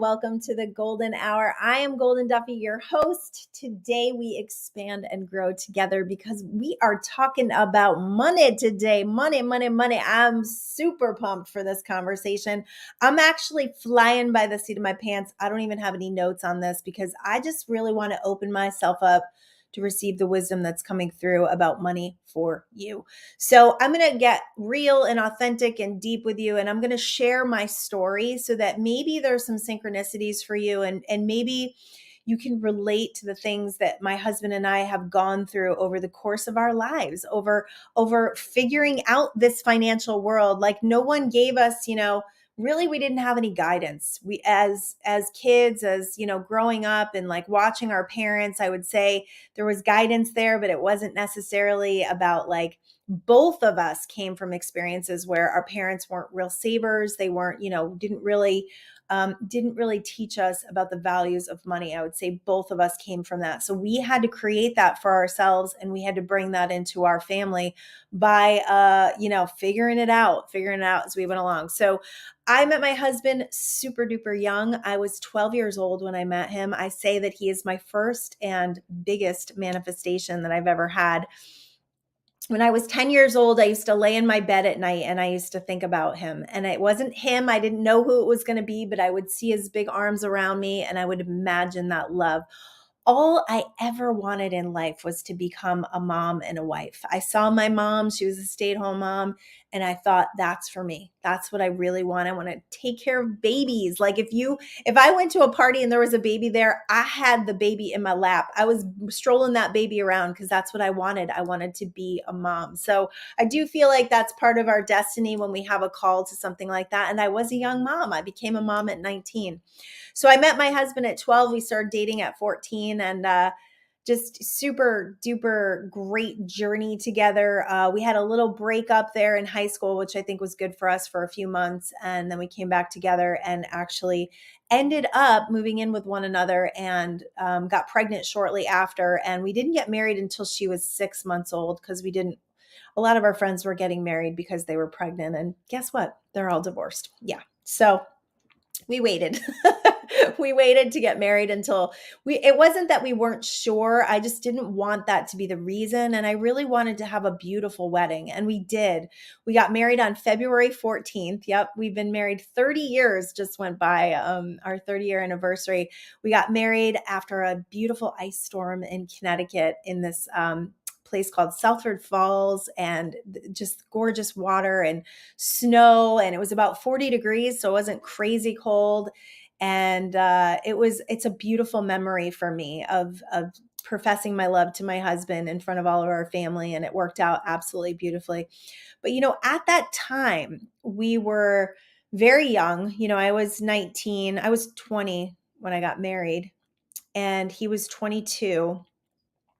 welcome to the Golden Hour. I am Golden Duffy, your host. Today we expand and grow together because we are talking about money today. Money. I'm super pumped for this conversation. I'm actually flying by the seat of my pants. I don't even have any notes on this because I just really want to open myself up to receive the wisdom that's coming through about money for you. So I'm going to get real and authentic and deep with you, and I'm going to share my story so that maybe there's some synchronicities for you, and maybe you can relate to the things that my husband and I have gone through over the course of our lives, over figuring out this financial world. Like no one gave us, really we didn't have any guidance. We as kids, as growing up and like watching our parents, I would say there was guidance there, but it wasn't necessarily about like both of us came from experiences where our parents weren't real savers. They weren't, didn't really teach us about the values of money. I would say both of us came from that. So we had to create that for ourselves, and we had to bring that into our family by, figuring it out as we went along. So I met my husband super duper young. I was 12 years old when I met him. I say that he is my first and biggest manifestation that I've ever had. When I was 10 years old, I used to lay in my bed at night and I used to think about him. And it wasn't him. I didn't know who it was going to be, but I would see his big arms around me and I would imagine that love. All I ever wanted in life was to become a mom and a wife. I saw my mom, she was a stay-at-home mom, and I thought, that's for me. That's what I really want. I want to take care of babies. Like if I went to a party and there was a baby there, I had the baby in my lap. I was strolling that baby around because that's what I wanted. I wanted to be a mom. So I do feel like that's part of our destiny when we have a call to something like that. And I was a young mom. I became a mom at 19. So I met my husband at 12. We started dating at 14 and just super duper great journey together. We had a little breakup there in high school, which I think was good for us for a few months. And then we came back together and actually ended up moving in with one another and got pregnant shortly after. And we didn't get married until she was 6 months old because a lot of our friends were getting married because they were pregnant. And guess what? They're all divorced. Yeah. So we waited. We waited to get married until it wasn't that we weren't sure. I just didn't want that to be the reason. And I really wanted to have a beautiful wedding. And we did. We got married on February 14th. Yep. We've been married 30 years, just went by our 30-year anniversary. We got married after a beautiful ice storm in Connecticut in this place called Southford Falls, and just gorgeous water and snow. And it was about 40 degrees. So it wasn't crazy cold. And it's a beautiful memory for me of professing my love to my husband in front of all of our family. And it worked out absolutely beautifully. But, at that time we were very young. I was 19, I was 20 when I got married and he was 22.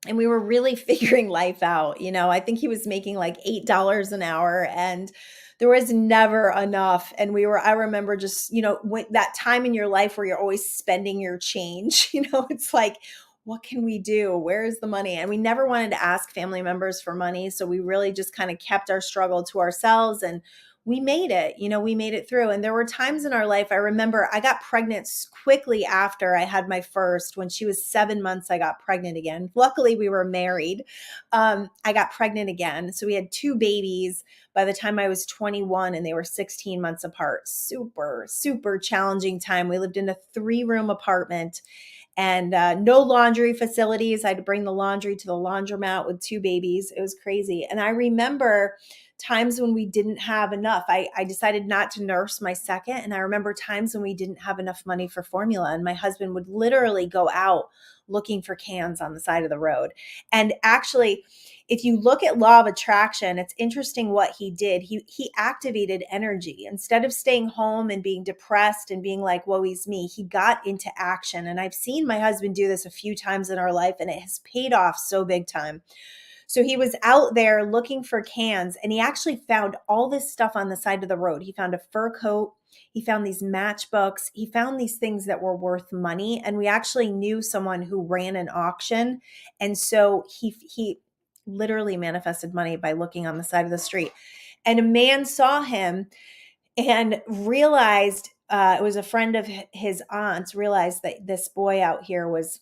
And we were really figuring life out. I think he was making like $8 an hour and there was never enough. And I remember just, that time in your life where you're always spending your change, it's like, what can we do? Where is the money? And we never wanted to ask family members for money. So we really just kind of kept our struggle to ourselves and we made it, we made it through. And there were times in our life, I remember I got pregnant quickly after I had my first. When she was 7 months, I got pregnant again. Luckily, we were married. I got pregnant again. So we had 2 babies by the time I was 21 and they were 16 months apart. Super, super challenging time. We lived in a 3-room apartment and no laundry facilities. I had to bring the laundry to the laundromat with 2 babies. It was crazy. And I remember times when we didn't have enough. I decided not to nurse my second. And I remember times when we didn't have enough money for formula. And my husband would literally go out looking for cans on the side of the road. And actually, if you look at law of attraction, it's interesting what he did. He activated energy. Instead of staying home and being depressed and being like, woe is me, he got into action. And I've seen my husband do this a few times in our life, and it has paid off so big time. So he was out there looking for cans, and he actually found all this stuff on the side of the road. He found a fur coat. He found these matchbooks. He found these things that were worth money. And we actually knew someone who ran an auction. And so he literally manifested money by looking on the side of the street. And a man saw him and realized it was a friend of his aunt's, realized that this boy out here was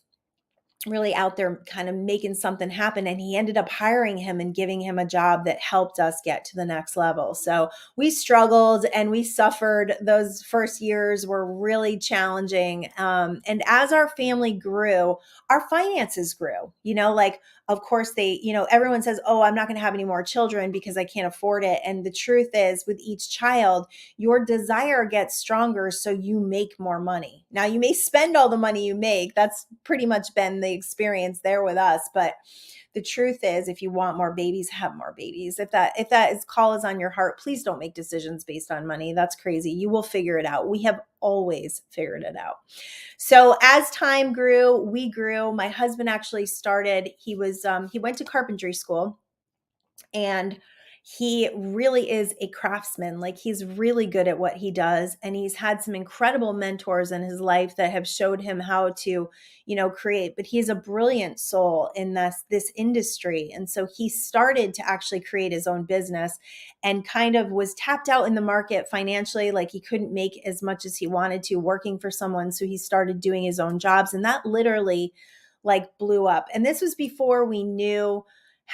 really out there kind of making something happen, and he ended up hiring him and giving him a job that helped us get to the next level. So we struggled and we suffered. Those first years were really challenging, and as our family grew, our finances grew. Like, of course, everyone says, oh, I'm not going to have any more children because I can't afford it. And the truth is, with each child, your desire gets stronger, so you make more money. Now, you may spend all the money you make. That's pretty much been the experience there with us. But the truth is, if you want more babies, have more babies. If that is call is on your heart, please don't make decisions based on money. That's crazy. You will figure it out. We have always figured it out. So as time grew, we grew. My husband actually started, he went to carpentry school, and he really is a craftsman. Like, he's really good at what he does. And he's had some incredible mentors in his life that have showed him how to, create. But he's a brilliant soul in this industry. And so he started to actually create his own business, and kind of was tapped out in the market financially. Like, he couldn't make as much as he wanted to working for someone. So he started doing his own jobs, and that literally like blew up. And this was before we knew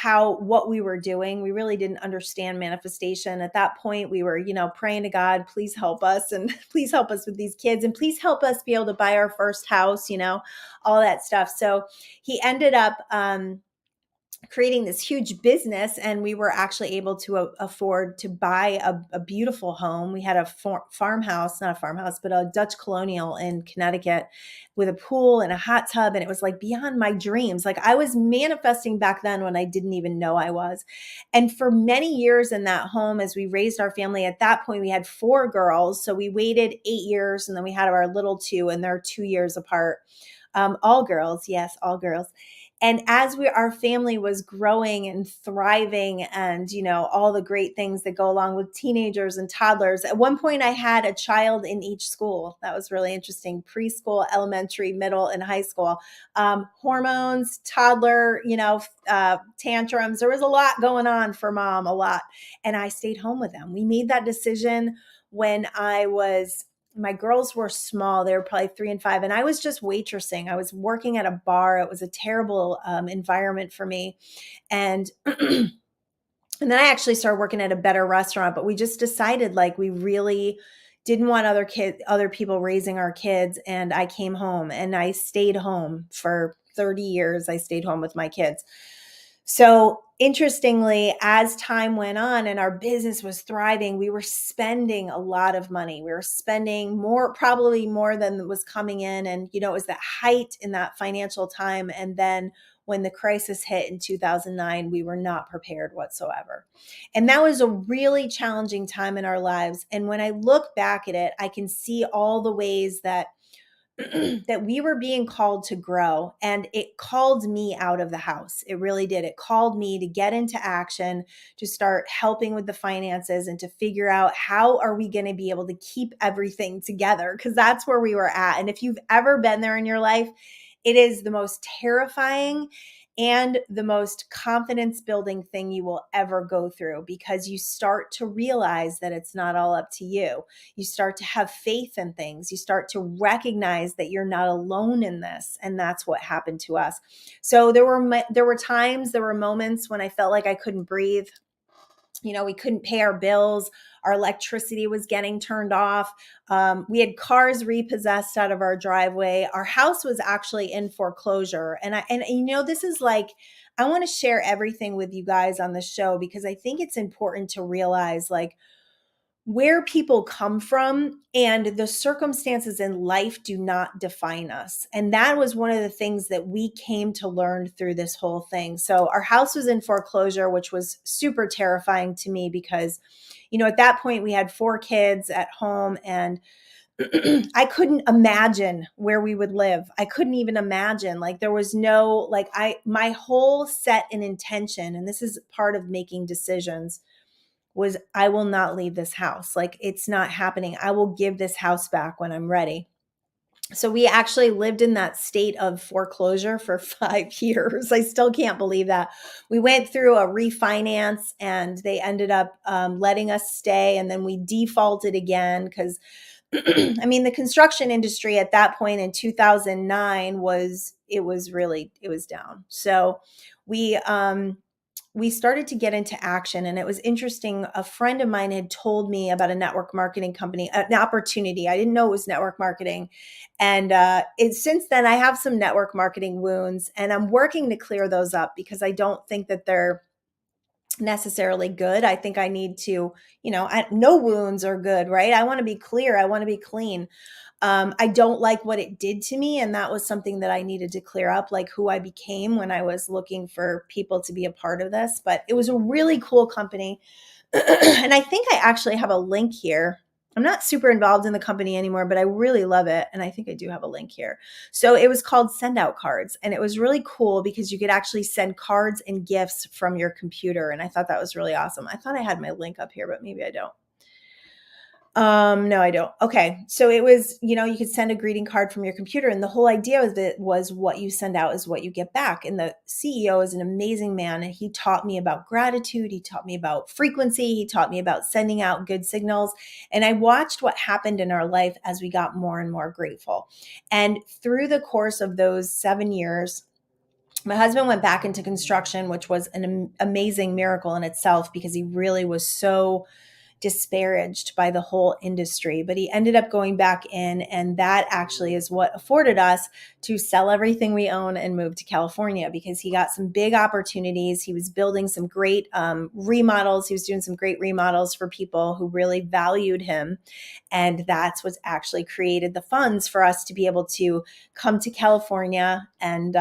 what we were doing. We really didn't understand manifestation. At that point, we were, praying to God, please help us, and please help us with these kids, and please help us be able to buy our first house, all that stuff. So he ended up creating this huge business, and we were actually able to afford to buy a beautiful home. We had a farmhouse, not a farmhouse, but a Dutch colonial in Connecticut with a pool and a hot tub. And it was like beyond my dreams. Like, I was manifesting back then when I didn't even know I was. And for many years in that home, as we raised our family, at that point we had 4 girls. So we waited 8 years, and then we had our little 2, and they're 2 years apart. All girls. Yes, all girls. And as our family was growing and thriving, and, all the great things that go along with teenagers and toddlers, at one point I had a child in each school. That was really interesting. Preschool, elementary, middle, and high school. Hormones, toddler, tantrums. There was a lot going on for mom, a lot. And I stayed home with them. We made that decision when my girls were small. They were probably 3 and 5. And I was just waitressing. I was working at a bar. It was a terrible environment for me. And, and then I actually started working at a better restaurant, but we just decided, like, we really didn't want other people raising our kids. And I came home, and I stayed home for 30 years. I stayed home with my kids. So interestingly, as time went on and our business was thriving, we were spending a lot of money. We were spending probably more than was coming in. And, it was that height in that financial time. And then when the crisis hit in 2009, we were not prepared whatsoever. And that was a really challenging time in our lives. And when I look back at it, I can see all the ways that that we were being called to grow, and it called me out of the house. It really did. It called me to get into action, to start helping with the finances, and to figure out how are we going to be able to keep everything together, because that's where we were at. And if you've ever been there in your life, it is the most terrifying and the most confidence building thing you will ever go through, because you start to realize that it's not all up to you. You start to have faith in things. You start to recognize that you're not alone in this. And that's what happened to us. So there were times, there were moments when I felt like I couldn't breathe. We couldn't pay our bills. Our electricity was getting turned off. We had cars repossessed out of our driveway. Our house was actually in foreclosure. And this is like, I want to share everything with you guys on the show, because I think it's important to realize, like, where people come from and the circumstances in life do not define us. And that was one of the things that we came to learn through this whole thing. So our house was in foreclosure, which was super terrifying to me, because, at that point we had 4 kids at home, and I couldn't imagine where we would live. I couldn't even imagine, like, there was no, like, my whole set and intention, and this is part of making decisions, was I will not leave this house. Like, it's not happening. I will give this house back when I'm ready. So we actually lived in that state of foreclosure for 5 years. I still can't believe that. We went through a refinance, and they ended up letting us stay. And then we defaulted again because I mean, the construction industry at that point in 2009 it was down. So we started to get into action, and it was interesting. A friend of mine had told me about a network marketing company, an opportunity. I didn't know it was network marketing. And since then, I have some network marketing wounds, and I'm working to clear those up because I don't think that they're necessarily good. I think I need to, no wounds are good, right? I want to be clear. I want to be clean. I don't like what it did to me. And that was something that I needed to clear up, like who I became when I was looking for people to be a part of this. But it was a really cool company. And I think I actually have a link here. I'm not super involved in the company anymore, but I really love it. And I think I do have a link here. So it was called Send Out Cards. And it was really cool because you could actually send cards and gifts from your computer. And I thought that was really awesome. I thought I had my link up here, but maybe I don't. No, I don't. Okay. So it was, you could send a greeting card from your computer, and the whole idea of it was what you send out is what you get back. And the CEO is an amazing man, and he taught me about gratitude. He taught me about frequency. He taught me about sending out good signals. And I watched what happened in our life as we got more and more grateful. And through the course of those 7 years, my husband went back into construction, which was an amazing miracle in itself because he really was so disparaged by the whole industry, but he ended up going back in, and that actually is what afforded us to sell everything we own and move to California because he got some big opportunities. He was building some great remodels. He was doing some great remodels for people who really valued him, and that's what actually created the funds for us to be able to come to California and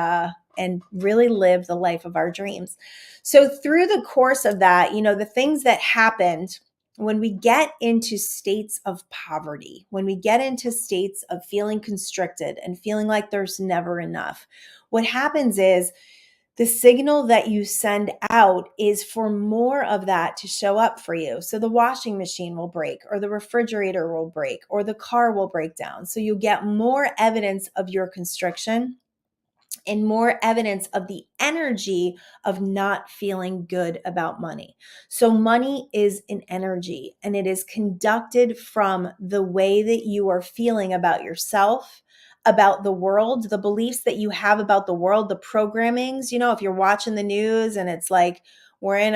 really live the life of our dreams. So through the course of that, the things that happened when we get into states of poverty, when we get into states of feeling constricted and feeling like there's never enough, what happens is the signal that you send out is for more of that to show up for you. So the washing machine will break, or the refrigerator will break, or the car will break down. So you get more evidence of your constriction and more evidence of the energy of not feeling good about money. So money is an energy, and it is conducted from the way that you are feeling about yourself, about the world, the beliefs that you have about the world, the programmings. If you're watching the news and it's like we're in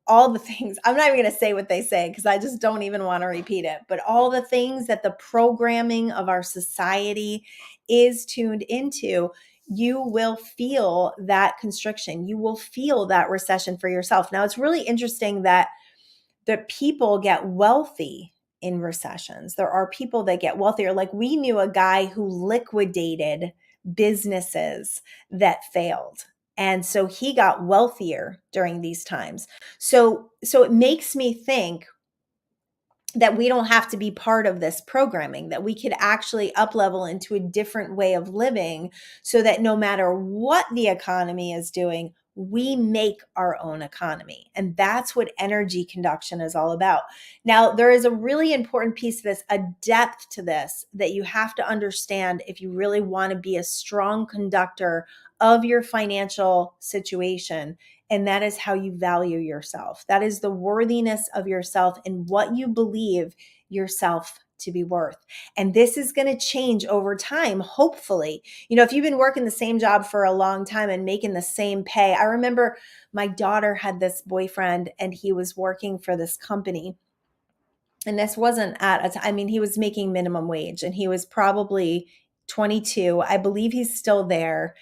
all the things, I'm not even going to say what they say because I just don't even want to repeat it, but all the things that the programming of our society is tuned into, you will feel that constriction. You will feel that recession for yourself. Now, it's really interesting that people get wealthy in recessions. There are people that get wealthier. Like we knew a guy who liquidated businesses that failed. And so he got wealthier during these times. So it makes me think that we don't have to be part of this programming, that we could actually up level into a different way of living so that no matter what the economy is doing, we make our own economy. And that's what energy conduction is all about. Now, there is a really important piece of this, a depth to this that you have to understand if you really want to be a strong conductor of your financial situation. And that is how you value yourself. That is the worthiness of yourself and what you believe yourself to be worth. And this is going to change over time, hopefully. If you've been working the same job for a long time and making the same pay, I remember my daughter had this boyfriend and he was working for this company. And this wasn't at a time, I mean, he was making minimum wage and he was probably 22. I believe he's still there.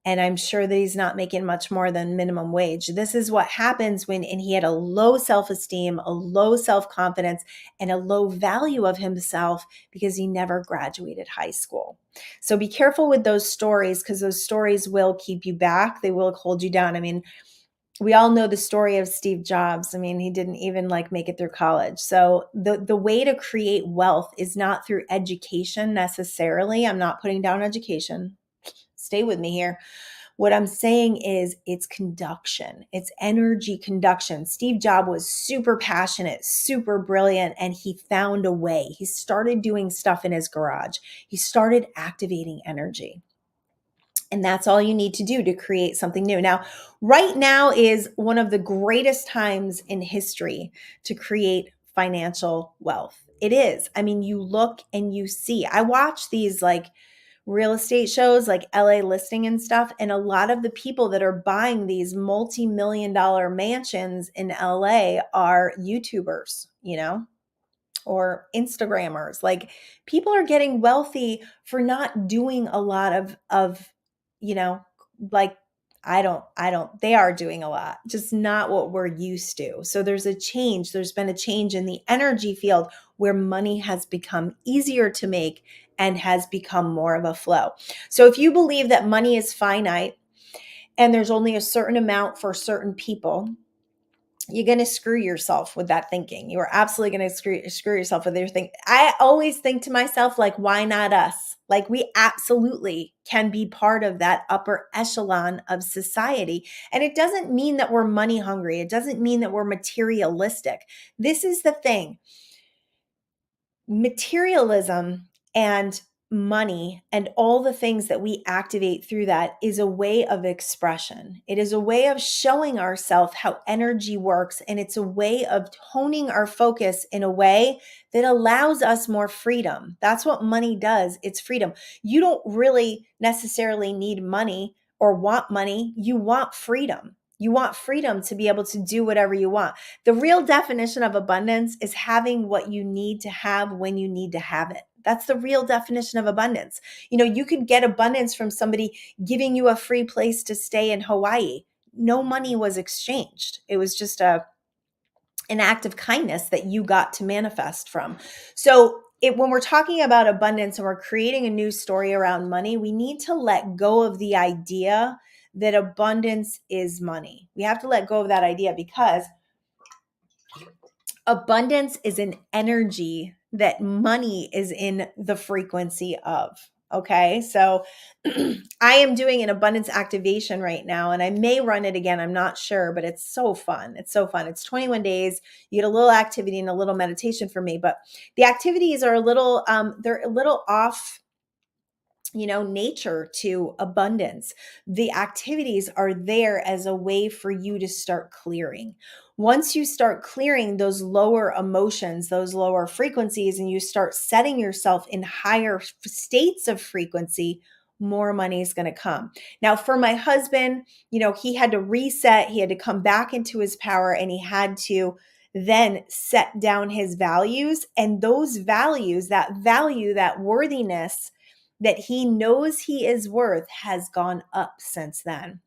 And I'm sure that he's not making much more than minimum wage. This is what happens and he had a low self-esteem, a low self-confidence, and a low value of himself because he never graduated high school. So be careful with those stories because those stories will keep you back. They will hold you down. I mean, we all know the story of Steve Jobs. I mean, he didn't even make it through college. So the way to create wealth is not through education necessarily. I'm not putting down education. Stay with me here. What I'm saying is it's conduction. It's energy conduction. Steve Jobs was super passionate, super brilliant, and he found a way. He started doing stuff in his garage. He started activating energy. And that's all you need to do to create something new. Now, right now is one of the greatest times in history to create financial wealth. It is. I mean, you look and you see. I watch these like real estate shows like LA Listing and stuff, and a lot of the people that are buying these multi-million dollar mansions in LA are YouTubers, or Instagrammers. Like, people are getting wealthy for not doing a lot of, you know, like, I don't they are doing a lot, just not what we're used to. So there's been a change in the energy field where money has become easier to make and has become more of a flow. So if you believe that money is finite and there's only a certain amount for certain people, you're going to screw yourself with that thinking. You are absolutely going to screw yourself with your thinking. I always think to myself, like, why not us? Like, we absolutely can be part of that upper echelon of society. And it doesn't mean that we're money hungry. It doesn't mean that we're materialistic. This is the thing. Materialism and money and all the things that we activate through that is a way of expression. It is a way of showing ourselves how energy works, and it's a way of honing our focus in a way that allows us more freedom. That's what money does. It's freedom. You don't really necessarily need money or want money. You want freedom. You want freedom to be able to do whatever you want. The real definition of abundance is having what you need to have when you need to have it. That's the real definition of abundance. You could get abundance from somebody giving you a free place to stay in Hawaii. No money was exchanged. It was just an act of kindness that you got to manifest from. So when we're talking about abundance and we're creating a new story around money, we need to let go of the idea that abundance is money. We have to let go of that idea, because abundance is an energy that money is in the frequency of. Okay. So I am doing an abundance activation right now, and I may run it again. I'm not sure, but it's so fun. It's so fun. It's 21 days. You get a little activity and a little meditation for me, but the activities are they're a little off, nature to abundance. The activities are there as a way for you to start clearing. Once you start clearing those lower emotions, those lower frequencies, and you start setting yourself in higher states of frequency, more money is going to come. Now, for my husband, he had to reset, he had to come back into his power, and he had to then set down his values. And those values, that value, that worthiness that he knows he is worth, has gone up since then.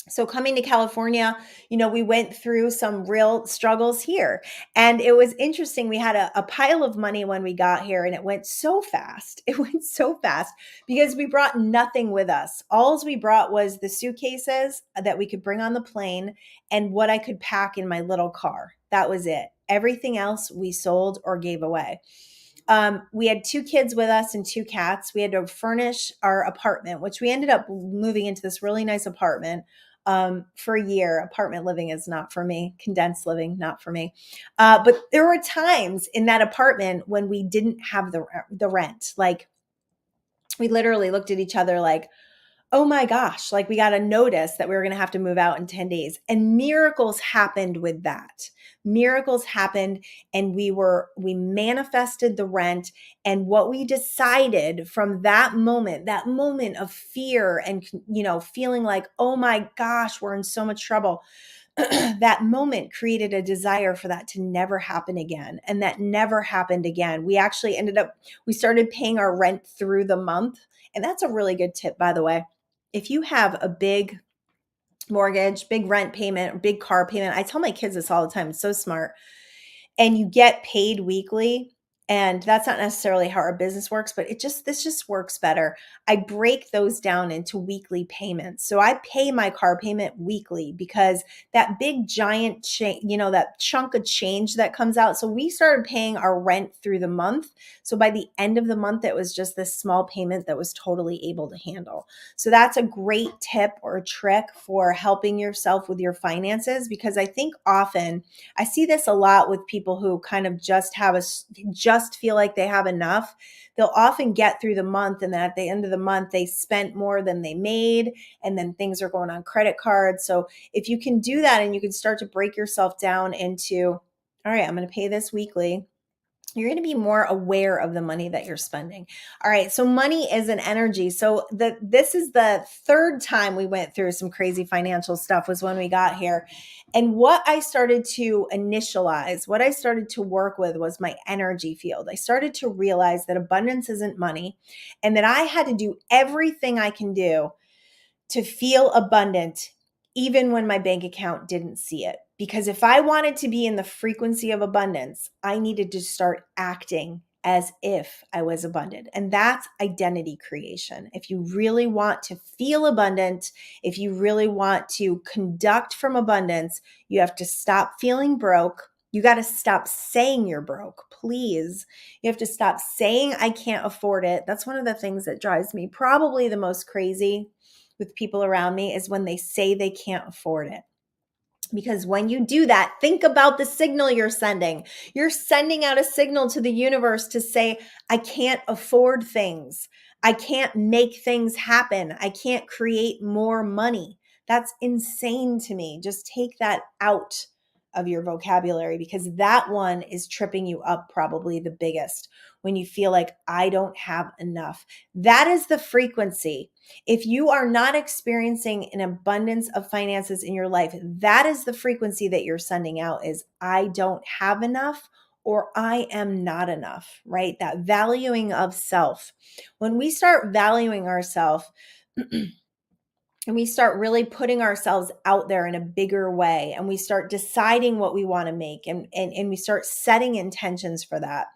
So coming to California, we went through some real struggles here. And it was interesting. We had a pile of money when we got here, and it went so fast. It went so fast because we brought nothing with us. All we brought was the suitcases that we could bring on the plane and what I could pack in my little car. That was it. Everything else we sold or gave away. We had 2 kids with us and 2 cats. We had to furnish our apartment, which we ended up moving into this really nice apartment for a year. Apartment living is not for me. Condensed living, not for me. But there were times in that apartment when we didn't have the rent. Like, we literally looked at each other like, oh my gosh, like, we got a notice that we were going to have to move out in 10 days. And miracles happened with that. Miracles happened, and we manifested the rent. And what we decided from that moment of fear and, feeling like, oh my gosh, we're in so much trouble. That moment created a desire for that to never happen again. And that never happened again. We actually we started paying our rent through the month. And that's a really good tip, by the way. If you have a big mortgage, big rent payment, big car payment, I tell my kids this all the time. It's so smart. And you get paid weekly. And that's not necessarily how our business works, but this just works better. I break those down into weekly payments. So I pay my car payment weekly, because that big giant that chunk of change that comes out. So we started paying our rent through the month. So by the end of the month, it was just this small payment that was totally able to handle. So that's a great tip or trick for helping yourself with your finances, because I think often I see this a lot with people who kind of just feel like they have enough. They'll often get through the month, and then at the end of the month, they spent more than they made, and then things are going on credit cards. So if you can do that, and you can start to break yourself down into, all right, I'm going to pay this weekly. You're going to be more aware of the money that you're spending. All right. So money is an energy. So this is the third time we went through some crazy financial stuff was when we got here. And what I started to initialize, what I started to work with was my energy field. I started to realize that abundance isn't money and that I had to do everything I can do to feel abundant, even when my bank account didn't see it. Because if I wanted to be in the frequency of abundance, I needed to start acting as if I was abundant. And that's identity creation. If you really want to feel abundant, if you really want to conduct from abundance, you have to stop feeling broke. You got to stop saying you're broke, please. You have to stop saying I can't afford it. That's one of the things that drives me probably the most crazy with people around me is when they say they can't afford it. Because when you do that, think about the signal you're sending. You're sending out a signal to the universe to say, I can't afford things. I can't make things happen. I can't create more money. That's insane to me. Just take that out of your vocabulary because that one is tripping you up probably the biggest when you feel like I don't have enough. That is the frequency. If you are not experiencing an abundance of finances in your life, that is the frequency that you're sending out is I don't have enough or I am not enough, right? That valuing of self. When we start valuing ourselves, and we start really putting ourselves out there in a bigger way and we start deciding what we want to make and we start setting intentions for that,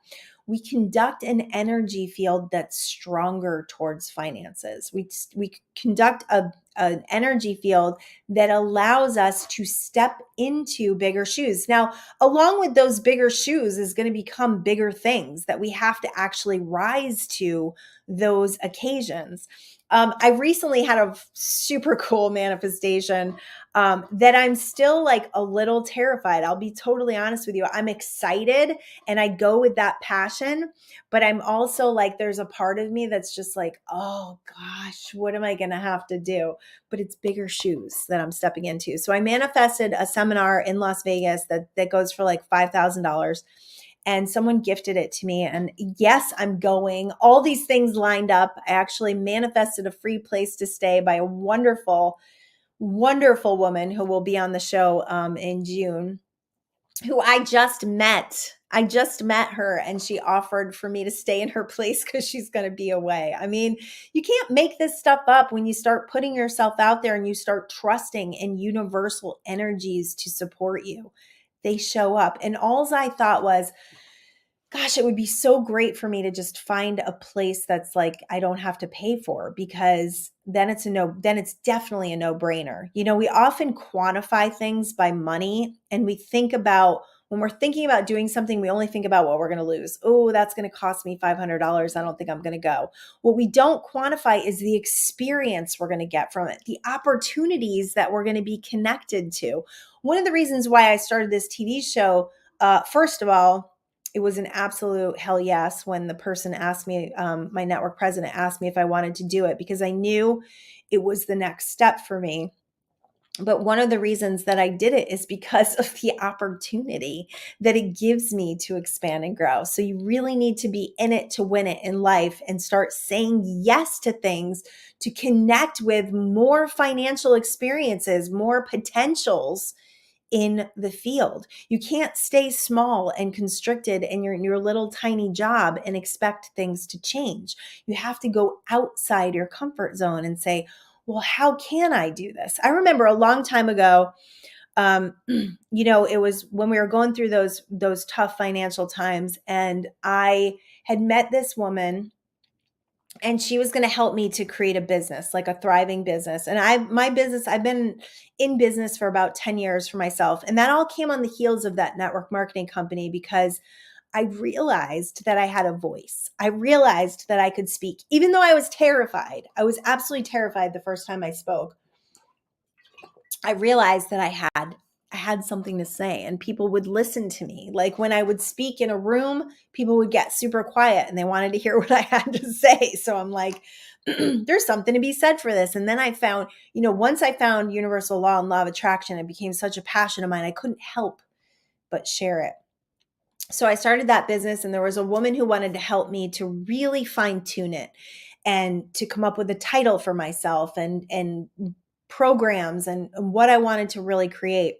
we conduct an energy field that's stronger towards finances. We conduct an energy field that allows us to step into bigger shoes. Now, along with those bigger shoes is going to become bigger things that we have to actually rise to those occasions. I recently had a super cool manifestation that I'm still like a little terrified. I'll be totally honest with you. I'm excited and I go with that passion, but I'm also like, there's a part of me that's just like, oh gosh, what am I going to have to do? But it's bigger shoes that I'm stepping into. So I manifested a seminar in Las Vegas that goes for like $5,000. And someone gifted it to me. And yes, I'm going. All these things lined up. I actually manifested a free place to stay by a wonderful, wonderful woman who will be on the show in June, who I just met. I just met her and she offered for me to stay in her place because she's going to be away. I mean, you can't make this stuff up when you start putting yourself out there and you start trusting in universal energies to support you. They show up. And all I thought was, gosh, it would be so great for me to just find a place that's like I don't have to pay for because then it's definitely a no-brainer. You know, we often quantify things by money and we think about when we're thinking about doing something, we only think about what we're going to lose. Oh, that's going to cost me $500. I don't think I'm going to go. What we don't quantify is the experience we're going to get from it, the opportunities that we're going to be connected to. One of the reasons why I started this TV show, first of all, it was an absolute hell yes when the person asked me, my network president asked me if I wanted to do it because I knew it was the next step for me. But one of the reasons that I did it is because of the opportunity that it gives me to expand and grow. So you really need to be in it to win it in life and start saying yes to things to connect with more financial experiences, more potentials in the field. You can't stay small and constricted in your little tiny job and expect things to change. You have to go outside your comfort zone and say, well, how can I do this? I remember a long time ago, it was when we were going through those tough financial times and I had met this woman and she was going to help me to create a business, like a thriving business. And I've been in business for about 10 years for myself. And that all came on the heels of that network marketing company because I realized that I had a voice. I realized that I could speak, even though I was terrified. I was absolutely terrified the first time I spoke. I realized that I had something to say and people would listen to me. Like when I would speak in a room, people would get super quiet and they wanted to hear what I had to say. So I'm like, there's something to be said for this. And then I found, once I found universal law and law of attraction, it became such a passion of mine. I couldn't help but share it. So I started that business, and there was a woman who wanted to help me to really fine tune it and to come up with a title for myself and programs and what I wanted to really create.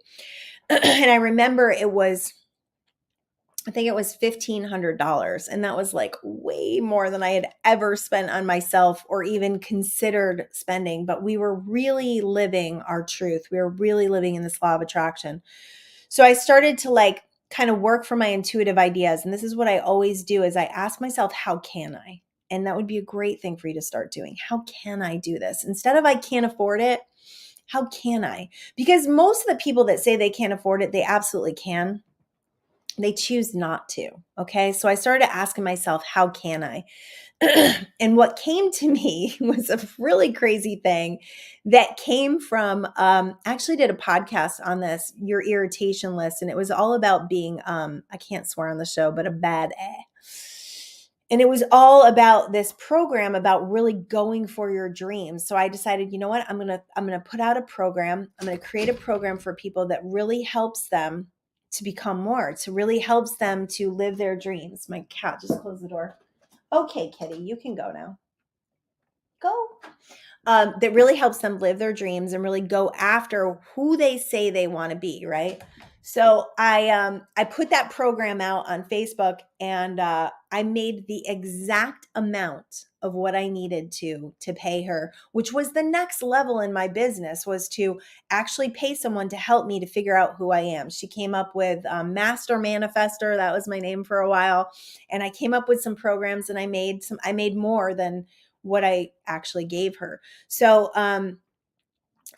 And I remember I think it was $1,500. And that was like way more than I had ever spent on myself or even considered spending. But we were really living our truth. We were really living in this law of attraction. So I started to like kind of work for my intuitive ideas. And this is what I always do is I ask myself, how can I? And that would be a great thing for you to start doing. How can I do this? Instead of I can't afford it, how can I? Because most of the people that say they can't afford it, they absolutely can. They choose not to. Okay. So I started asking myself, how can I? And what came to me was a really crazy thing that came from actually did a podcast on this, your irritation list, and it was all about being I can't swear on the show, but a bad eh. And it was all about this program about really going for your dreams. So I decided, you know what, I'm gonna put out a program. I'm gonna create a program for people that really helps them to become more, to really helps them to live their dreams. My cat just closed the door. Okay, Kitty, you can go now. Go. That really helps them live their dreams and really go after who they say they want to be, right? So I put that program out on Facebook, and I made the exact amount of what I needed to pay her, which was the next level in my business, was to actually pay someone to help me to figure out who I am. She came up with Master Manifester, that was my name for a while, and I came up with some programs, and I made more than what I actually gave her. So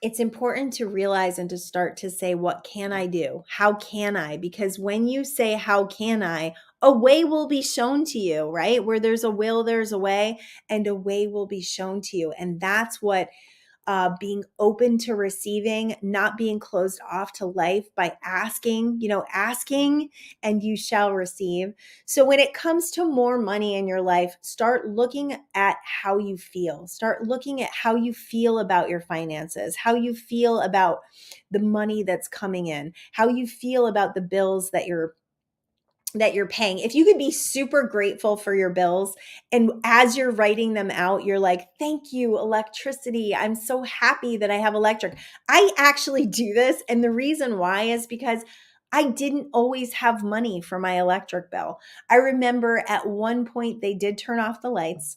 it's important to realize and to start to say, what can I do? How can I? Because when you say, how can I, a way will be shown to you, right? Where there's a will, there's a way, and a way will be shown to you. And that's what being open to receiving, not being closed off to life by asking, asking and you shall receive. So when it comes to more money in your life, start looking at how you feel. Start looking at how you feel about your finances, how you feel about the money that's coming in, how you feel about the bills that you're paying. If you could be super grateful for your bills, and as you're writing them out, you're like, thank you, electricity. I'm so happy that I have electric. I actually do this. And the reason why is because I didn't always have money for my electric bill. I remember at one point they did turn off the lights.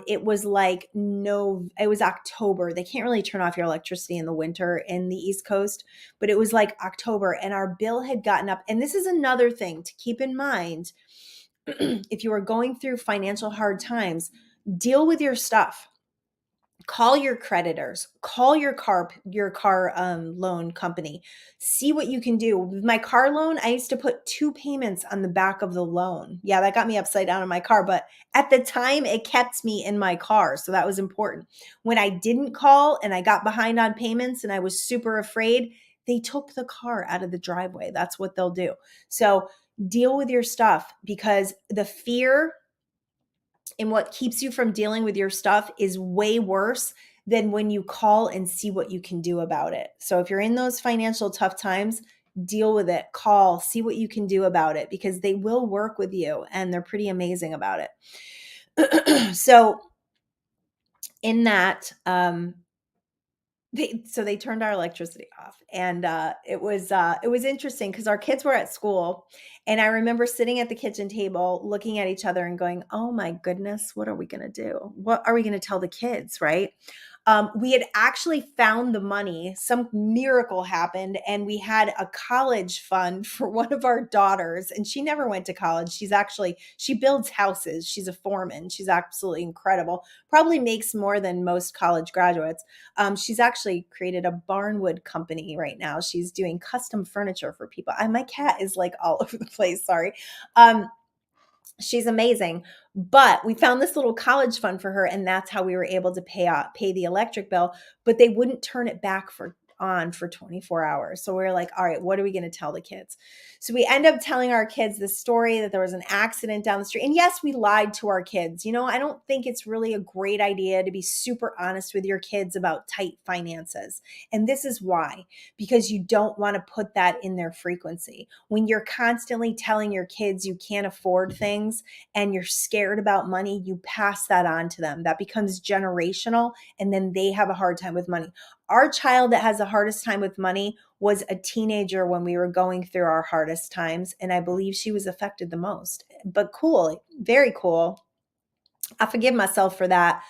It was like, no, it was October. They can't really turn off your electricity in the winter in the East Coast, but it was like October, and our bill had gotten up. And this is another thing to keep in mind. If you are going through financial hard times, deal with your stuff. Call your creditors, call your car loan company, see what you can do. With my car loan, I used to put 2 payments on the back of the loan. Yeah, that got me upside down in my car, but at the time it kept me in my car, so that was important. When I didn't call and I got behind on payments and I was super afraid, they took the car out of the driveway. That's what they'll do. So deal with your stuff, because the fear and what keeps you from dealing with your stuff is way worse than when you call and see what you can do about it. So if you're in those financial tough times, deal with it, call, see what you can do about it, because they will work with you and they're pretty amazing about it. So in that, they turned our electricity off, and it was interesting because our kids were at school, and I remember sitting at the kitchen table looking at each other and going, oh my goodness, what are we going to do? What are we going to tell the kids, right? We had actually found the money. Some miracle happened, and we had a college fund for one of our daughters, and she never went to college. She builds houses. She's a foreman. She's absolutely incredible. Probably makes more than most college graduates. She's actually created a barnwood company right now. She's doing custom furniture for people. My cat is like all over the place. Sorry. She's amazing. But we found this little college fund for her, and that's how we were able to pay the electric bill. But they wouldn't turn it back for on for 24 hours. So we're like, all right, what are we going to tell the kids? So we end up telling our kids the story that there was an accident down the street. And yes, we lied to our kids. I don't think it's really a great idea to be super honest with your kids about tight finances. And this is why, because you don't want to put that in their frequency. When you're constantly telling your kids you can't afford things and you're scared about money, you pass that on to them. That becomes generational, and then they have a hard time with money. Our child that has the hardest time with money was a teenager when we were going through our hardest times, and I believe she was affected the most. But cool, very cool. I forgive myself for that.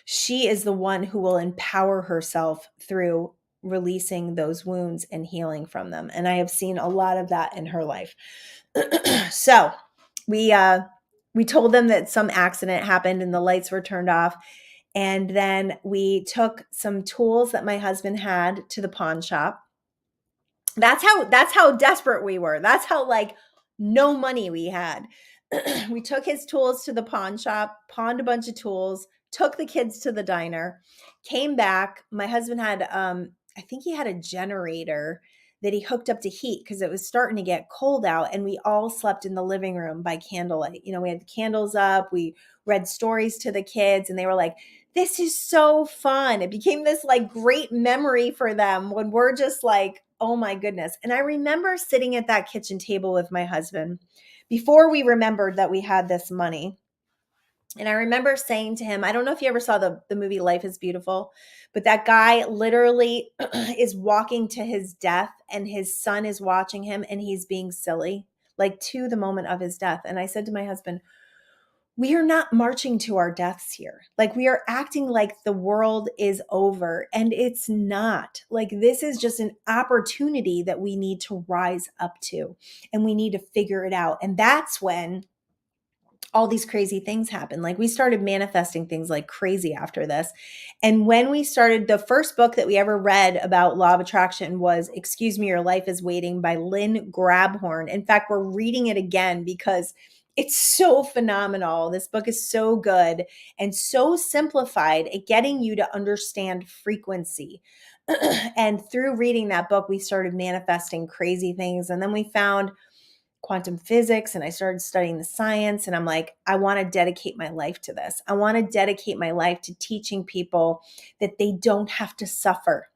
She is the one who will empower herself through releasing those wounds and healing from them. And I have seen a lot of that in her life. So we told them that some accident happened and the lights were turned off. And then we took some tools that my husband had to the pawn shop. That's how desperate we were. That's how no money we had. We took his tools to the pawn shop, pawned a bunch of tools, took the kids to the diner, came back. My husband had I think he had a generator that he hooked up to heat because it was starting to get cold out, and we all slept in the living room by candlelight. We had the candles up, we read stories to the kids, and they were like, this is so fun. It became this great memory for them when we're just like, oh my goodness. And I remember sitting at that kitchen table with my husband before we remembered that we had this money. And I remember saying to him, I don't know if you ever saw the movie Life is Beautiful, but that guy literally is walking to his death and his son is watching him and he's being silly, to the moment of his death. And I said to my husband, we are not marching to our deaths here. We are acting like the world is over, and it's not. This is just an opportunity that we need to rise up to, and we need to figure it out. And that's when all these crazy things happen. We started manifesting things like crazy after this. And when we started, the first book that we ever read about law of attraction was Excuse Me, Your Life is Waiting by Lynn Grabhorn. In fact, we're reading it again because it's so phenomenal. This book is so good and so simplified at getting you to understand frequency. And through reading that book, we started manifesting crazy things. And then we found quantum physics and I started studying the science, and I'm like, I want to dedicate my life to this. I want to dedicate my life to teaching people that they don't have to suffer.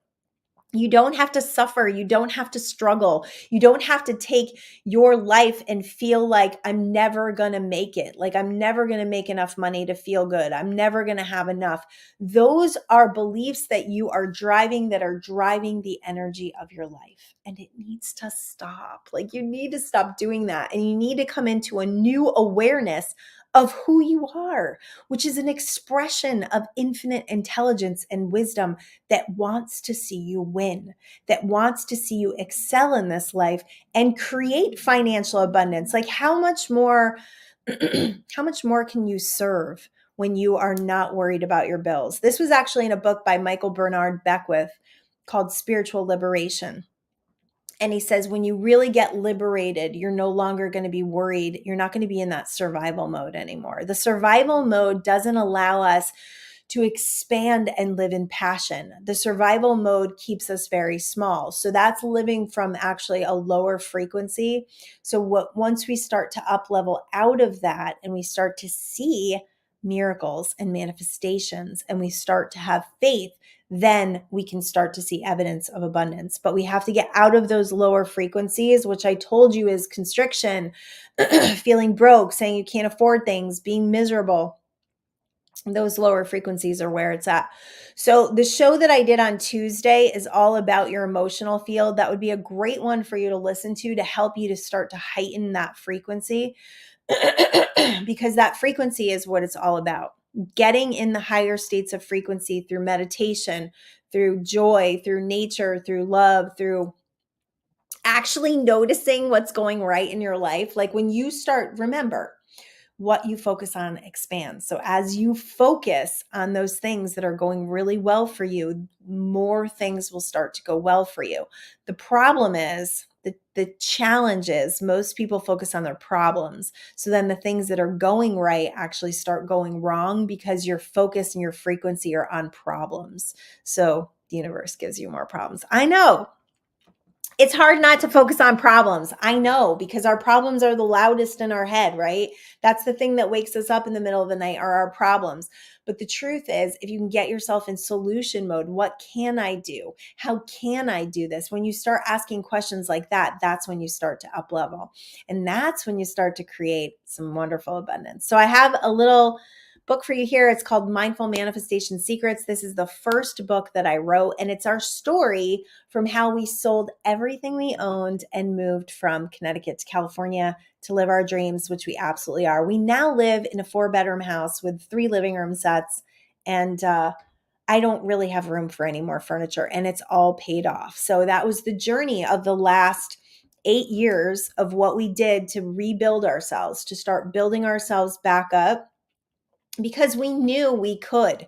You don't have to suffer. You don't have to struggle. You don't have to take your life and feel like I'm never going to make it. I'm never going to make enough money to feel good. I'm never going to have enough. Those are beliefs that you are driving that are driving the energy of your life. And it needs to stop. You need to stop doing that. And you need to come into a new awareness of who you are, which is an expression of infinite intelligence and wisdom that wants to see you win, that wants to see you excel in this life and create financial abundance. How much more, how much more can you serve when you are not worried about your bills? This was actually in a book by Michael Bernard Beckwith called Spiritual Liberation. And he says, when you really get liberated, you're no longer going to be worried. You're not going to be in that survival mode anymore. The survival mode doesn't allow us to expand and live in passion. The survival mode keeps us very small. So that's living from actually a lower frequency. So once we start to up level out of that and we start to see miracles and manifestations and we start to have faith, then we can start to see evidence of abundance. But we have to get out of those lower frequencies, which I told you is constriction, feeling broke, saying you can't afford things, being miserable. Those lower frequencies are where it's at. So the show that I did on Tuesday is all about your emotional field. That would be a great one for you to listen to help you to start to heighten that frequency because that frequency is what it's all about. Getting in the higher states of frequency through meditation, through joy, through nature, through love, through actually noticing what's going right in your life. When you start, remember, what you focus on expands. So as you focus on those things that are going really well for you, more things will start to go well for you. The problem is, the challenge is most people focus on their problems. So then the things that are going right actually start going wrong because your focus and your frequency are on problems. So the universe gives you more problems. I know. It's hard not to focus on problems. I know, because our problems are the loudest in our head, right? That's the thing that wakes us up in the middle of the night, are our problems. But the truth is, if you can get yourself in solution mode, what can I do? How can I do this? When you start asking questions like that, that's when you start to up level. And that's when you start to create some wonderful abundance. So I have a little book for you here. It's called Mindful Manifestation Secrets. This is the first book that I wrote, and it's our story from how we sold everything we owned and moved from Connecticut to California to live our dreams, which we absolutely are. We now live in a 4-bedroom house with 3 living room sets, and I don't really have room for any more furniture, and it's all paid off. So that was the journey of the last 8 years of what we did to rebuild ourselves, to start building ourselves back up, because we knew we could.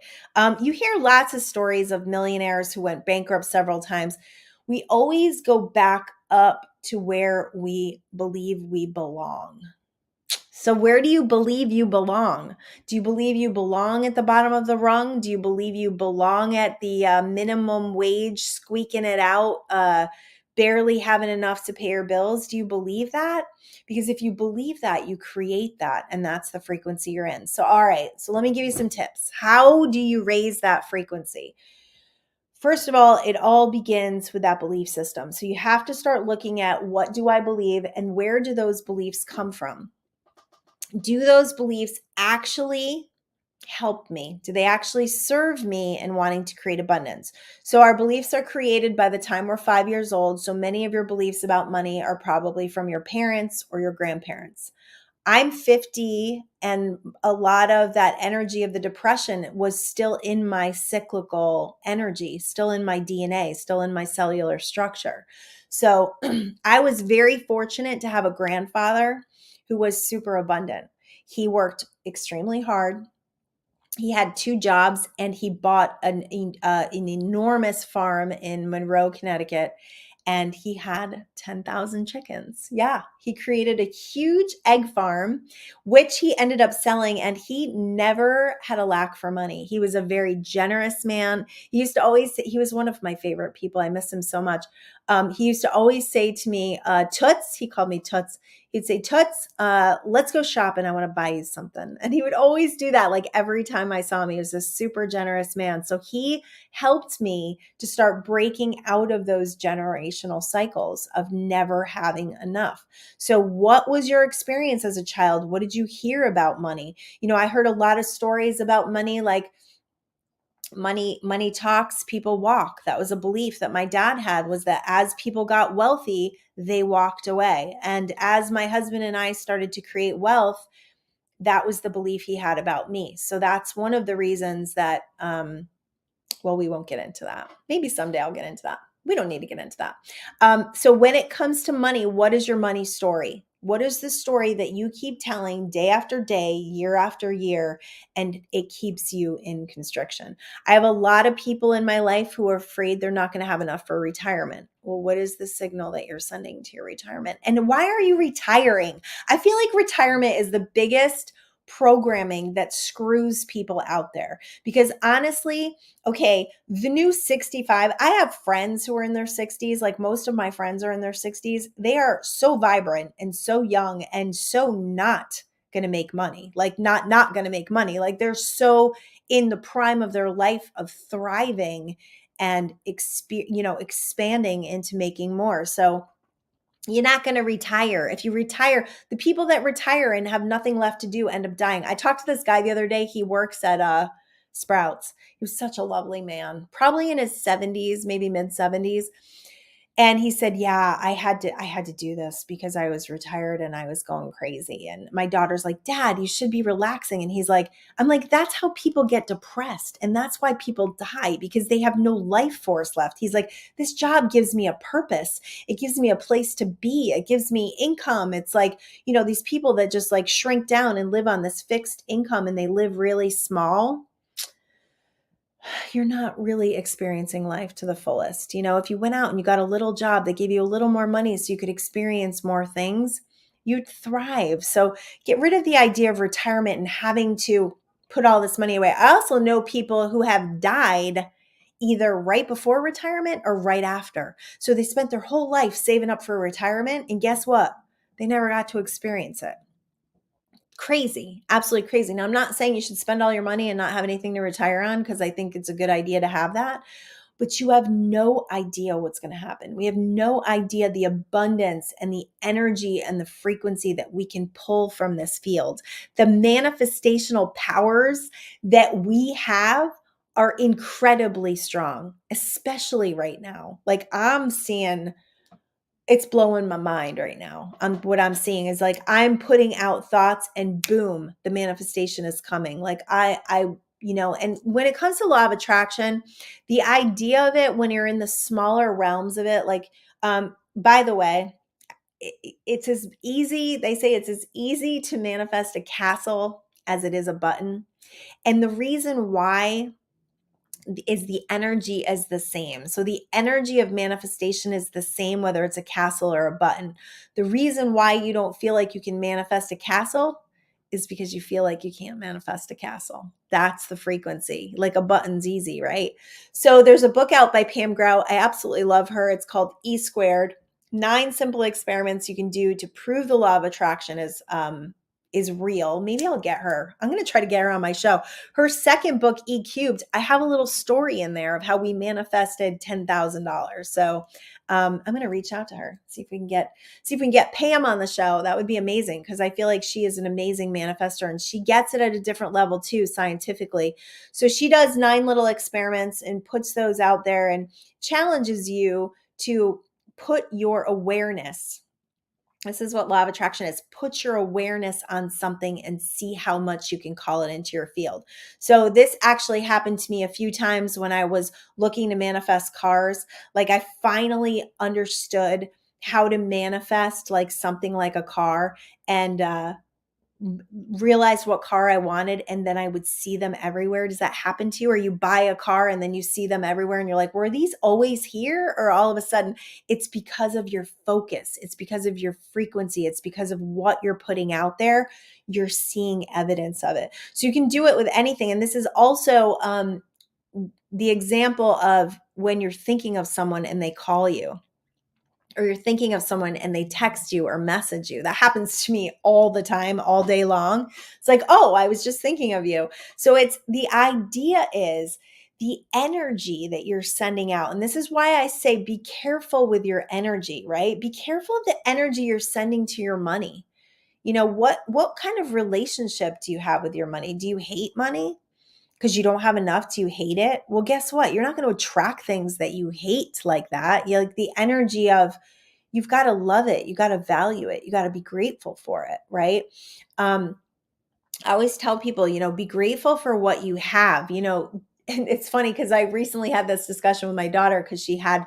You hear lots of stories of millionaires who went bankrupt several times. We always go back up to where we believe we belong. So where do you believe you belong? Do you believe you belong at the bottom of the rung? Do you believe you belong at the minimum wage, squeaking it out, barely having enough to pay your bills? Do you believe that? Because if you believe that, you create that, and that's the frequency you're in. So, all right, so let me give you some tips. How do you raise that frequency? First of all, it all begins with that belief system. So you have to start looking at, what do I believe and where do those beliefs come from? Do those beliefs actually help me? Do they actually serve me in wanting to create abundance? So our beliefs are created by the time we're 5 years old. So many of your beliefs about money are probably from your parents or your grandparents. I'm 50, and a lot of that energy of the depression was still in my cyclical energy, still in my DNA, still in my cellular structure. So I was very fortunate to have a grandfather who was super abundant. He worked extremely hard. He had 2 jobs, and he bought an enormous farm in Monroe, Connecticut, and he had 10,000 chickens. Yeah, he created a huge egg farm, which he ended up selling, and he never had a lack for money. He was a very generous man. He used to always say, he was one of my favorite people. I miss him so much. He used to always say to me, Toots, he called me Toots. He'd say, Toots, let's go shopping. I want to buy you something. And he would always do that. Like every time I saw him, he was a super generous man. So he helped me to start breaking out of those generational cycles of never having enough. So what was your experience as a child? What did you hear about money? You know, I heard a lot of stories about money, like money talks, people walk. That was a belief that my dad had, was that as people got wealthy, they walked away. And as my husband and I started to create wealth, that was the belief he had about me. So that's one of the reasons that well, we won't get into that. Maybe someday I'll get into that. We don't need to get into that. So when it comes to money, what is your money story? What is the story that you keep telling day after day, year after year, and it keeps you in constriction? I have a lot of people in my life who are afraid they're not going to have enough for retirement. Well, what is the signal that you're sending to your retirement? And why are you retiring? I feel like retirement is the biggest programming that screws people out there, because honestly, okay, the new 65, I have friends who are in their 60s. Like most of my friends are in their 60s. They are so vibrant and so young and so not going to make money. Like not going to make money. Like they're so in the prime of their life of thriving and expanding into making more. So you're not going to retire. If you retire, the people that retire and have nothing left to do end up dying. I talked to this guy the other day. He works at Sprouts. He was such a lovely man, probably in his 70s, maybe mid 70s. And he said, yeah, I had to do this because I was retired and I was going crazy. And my daughter's like, Dad, you should be relaxing. And he's like, I'm like, that's how people get depressed. And that's why people die, because they have no life force left. He's like, this job gives me a purpose. It gives me a place to be. It gives me income. It's like, these people that just like shrink down and live on this fixed income and they live really small. You're not really experiencing life to the fullest. If you went out and you got a little job that gave you a little more money so you could experience more things, you'd thrive. So get rid of the idea of retirement and having to put all this money away. I also know people who have died either right before retirement or right after. So they spent their whole life saving up for retirement. And guess what? They never got to experience it. Crazy, absolutely crazy. Now, I'm not saying you should spend all your money and not have anything to retire on, because I think it's a good idea to have that. But you have no idea what's going to happen. We have no idea the abundance and the energy and the frequency that we can pull from this field. The manifestational powers that we have are incredibly strong, especially right now. Like, I'm seeing, it's blowing my mind right now. What I'm seeing is like, I'm putting out thoughts and boom, the manifestation is coming. Like and when it comes to law of attraction, the idea of it, when you're in the smaller realms of it, like, by the way, it's as easy, they say it's as easy to manifest a castle as it is a button. And the reason why is the energy is the same. So the energy of manifestation is the same, whether it's a castle or a button. The reason why you don't feel like you can manifest a castle is because you feel like you can't manifest a castle. That's the frequency. Like a button's easy, right? So there's a book out by Pam Grout. I absolutely love her. It's called E Squared: 9 Simple Experiments You Can Do to Prove the Law of Attraction is real. Maybe I'll get her. I'm going to try to get her on my show. Her second book, E Cubed, I have a little story in there of how we manifested $10,000. So I'm going to reach out to her, see if we can get Pam on the show. That would be amazing, because I feel like she is an amazing manifester, and she gets it at a different level too, scientifically. So she does 9 little experiments and puts those out there and challenges you to put your awareness. This is what law of attraction is. Put your awareness on something and see how much you can call it into your field. So this actually happened to me a few times when I was looking to manifest cars. Like, I finally understood how to manifest like something like a car, and realized what car I wanted, and then I would see them everywhere. Does that happen to you? Or you buy a car and then you see them everywhere and you're like, were these always here? Or all of a sudden, it's because of your focus. It's because of your frequency. It's because of what you're putting out there. You're seeing evidence of it. So you can do it with anything. And this is also the example of when you're thinking of someone and they call you, or you're thinking of someone and they text you or message you. That happens to me all the time, all day long. It's like, oh, I was just thinking of you. So it's, the idea is the energy that you're sending out. And this is why I say be careful with your energy, right? Be careful of the energy you're sending to your money. You know, what kind of relationship do you have with your money? Do you hate money because you don't have enough? Do you hate it? Well, guess what? You're not going to attract things that you hate like that. You like the energy of, you've got to love it. You got to value it. You got to be grateful for it. Right. I always tell people, be grateful for what you have, and it's funny because I recently had this discussion with my daughter, because she had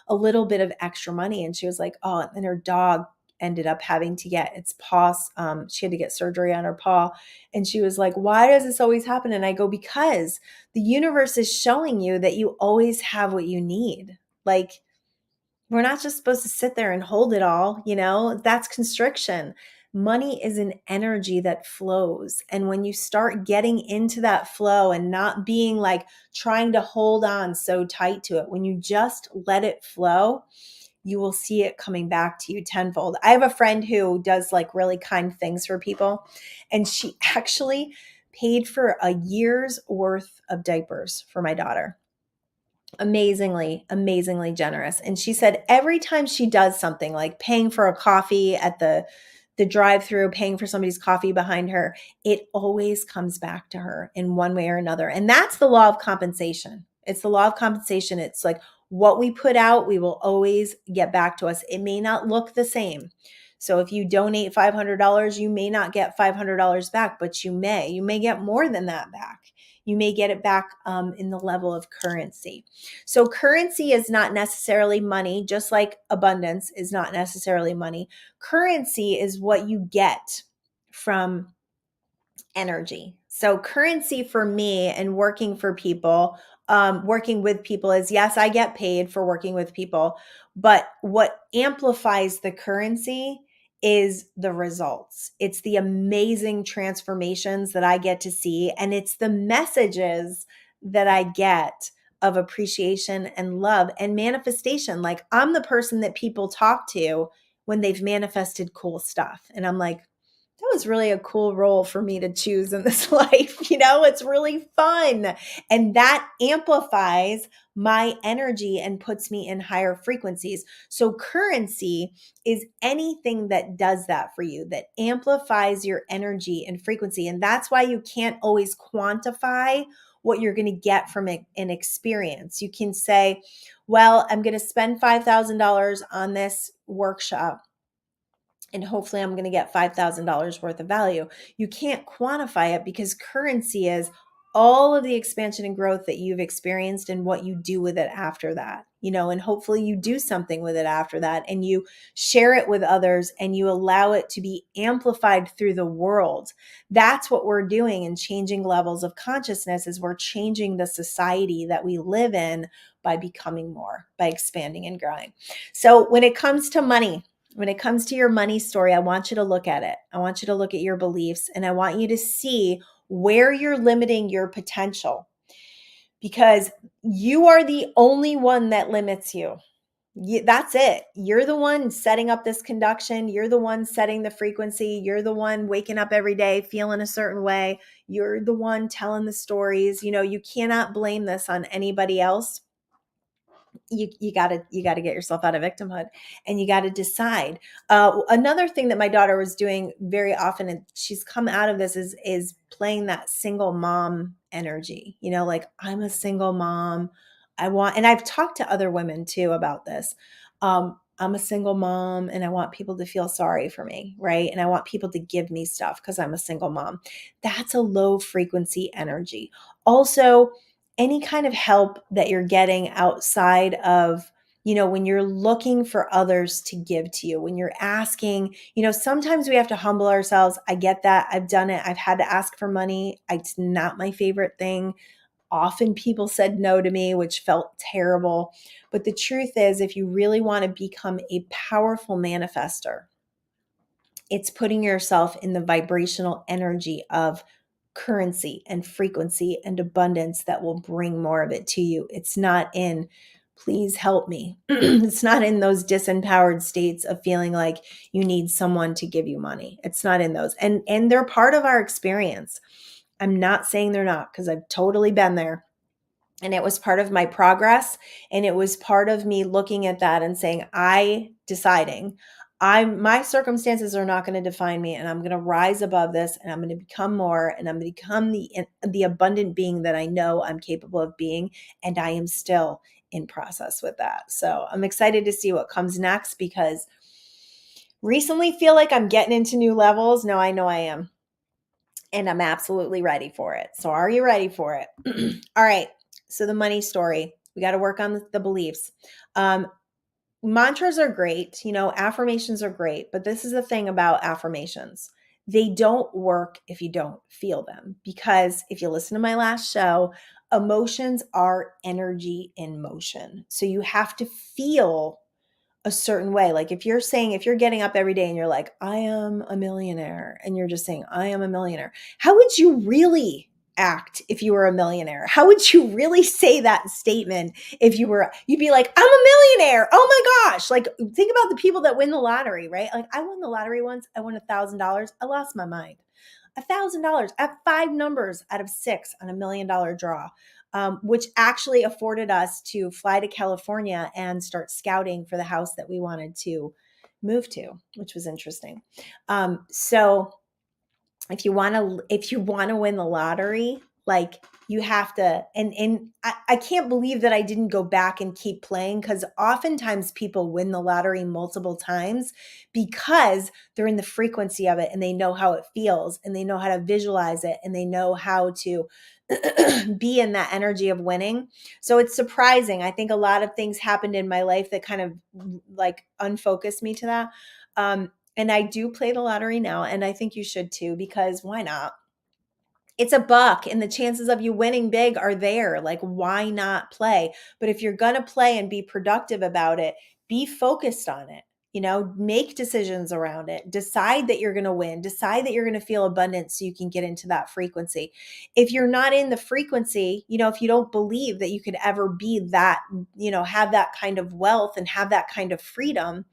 a little bit of extra money and she was like, oh, and her dog ended up having to get its paws. She had to get surgery on her paw. And she was like, why does this always happen? And I go, because the universe is showing you that you always have what you need. Like, we're not just supposed to sit there and hold it all, that's constriction. Money is an energy that flows. And when you start getting into that flow and not being like trying to hold on so tight to it, when you just let it flow, you will see it coming back to you tenfold. I have a friend who does like really kind things for people, and she actually paid for a year's worth of diapers for my daughter. Amazingly generous. And she said every time she does something like paying for a coffee at the drive-through, paying for somebody's coffee behind her, it always comes back to her in one way or another. And that's the law of compensation. It's the law of compensation. It's like what we put out, we will always get back to us. It may not look the same. So if you donate $500, you may not get $500 back, but you may get more than that back. You may get it back in the level of currency. So currency is not necessarily money, just like abundance is not necessarily money. Currency is what you get from energy. So currency for me and working for people, working with people is, yes, I get paid for working with people, but what amplifies the currency is the results. It's the amazing transformations that I get to see, and it's the messages that I get of appreciation and love and manifestation. Like, I'm the person that people talk to when they've manifested cool stuff. And I'm like, that was really a cool role for me to choose in this life. It's really fun. And that amplifies my energy and puts me in higher frequencies. So currency is anything that does that for you, that amplifies your energy and frequency. And that's why you can't always quantify what you're going to get from an experience. You can say, well, I'm going to spend $5,000 on this workshop, and hopefully I'm going to get $5,000 worth of value. You can't quantify it because currency is all of the expansion and growth that you've experienced and what you do with it after that, and hopefully you do something with it after that and you share it with others and you allow it to be amplified through the world. That's what we're doing in changing levels of consciousness, is we're changing the society that we live in by becoming more, by expanding and growing. So when it comes to money, when it comes to your money story, I want you to look at it. I want you to look at your beliefs, and I want you to see where you're limiting your potential, because you are the only one that limits you. That's it. You're the one setting up this conduction. You're the one setting the frequency. You're the one waking up every day feeling a certain way. You're the one telling the stories. You cannot blame this on anybody else. You got to get yourself out of victimhood, and you got to decide. Another thing that my daughter was doing very often, and she's come out of this, is playing that single mom energy. Like, I'm a single mom. And I've talked to other women too about this. I'm a single mom and I want people to feel sorry for me, right? And I want people to give me stuff because I'm a single mom. That's a low frequency energy. Also, any kind of help that you're getting outside of, when you're looking for others to give to you, when you're asking, sometimes we have to humble ourselves. I get that. I've done it. I've had to ask for money. It's not my favorite thing. Often people said no to me, which felt terrible. But the truth is, if you really want to become a powerful manifester, it's putting yourself in the vibrational energy of currency and frequency and abundance that will bring more of it to you. It's not in, please help me. It's not in those disempowered states of feeling like you need someone to give you money. It's not in those. And they're part of our experience. I'm not saying they're not, because I've totally been there. And it was part of my progress. And it was part of me looking at that and saying, my circumstances are not going to define me, and I'm going to rise above this, and I'm going to become more, and I'm going to become the abundant being that I know I'm capable of being. And I am still in process with that. So I'm excited to see what comes next, because recently feel like I'm getting into new levels. No, I know I am. And I'm absolutely ready for it. So are you ready for it? All right. So the money story, we got to work on the beliefs. Mantras are great. Affirmations are great. But this is the thing about affirmations. They don't work if you don't feel them. Because if you listen to my last show, emotions are energy in motion. So you have to feel a certain way. Like if you're getting up every day and you're like, I am a millionaire, and you're just saying, I am a millionaire, how would you really act if you were a millionaire? How would you really say that statement you'd be like, I'm a millionaire. Oh my gosh. Like, think about the people that win the lottery, right? Like, I won the lottery once. I won $1,000. I lost my mind. $1,000 at 5 numbers out of 6 on $1 million draw. Which actually afforded us to fly to California and start scouting for the house that we wanted to move to, which was interesting. So if you want to win the lottery, like, you have to, and I can't believe that I didn't go back and keep playing, because oftentimes people win the lottery multiple times because they're in the frequency of it, and they know how it feels, and they know how to visualize it, and they know how to be in that energy of winning. So it's surprising. I think a lot of things happened in my life that kind of like unfocused me to that. And I do play the lottery now, and I think you should too, because why not? It's $1 and the chances of you winning big are there. Like, why not play? But if you're going to play and be productive about it, be focused on it. Make decisions around it. Decide that you're going to win. Decide that you're going to feel abundant so you can get into that frequency. If you're not in the frequency, if you don't believe that you could ever be that, have that kind of wealth and have that kind of freedom,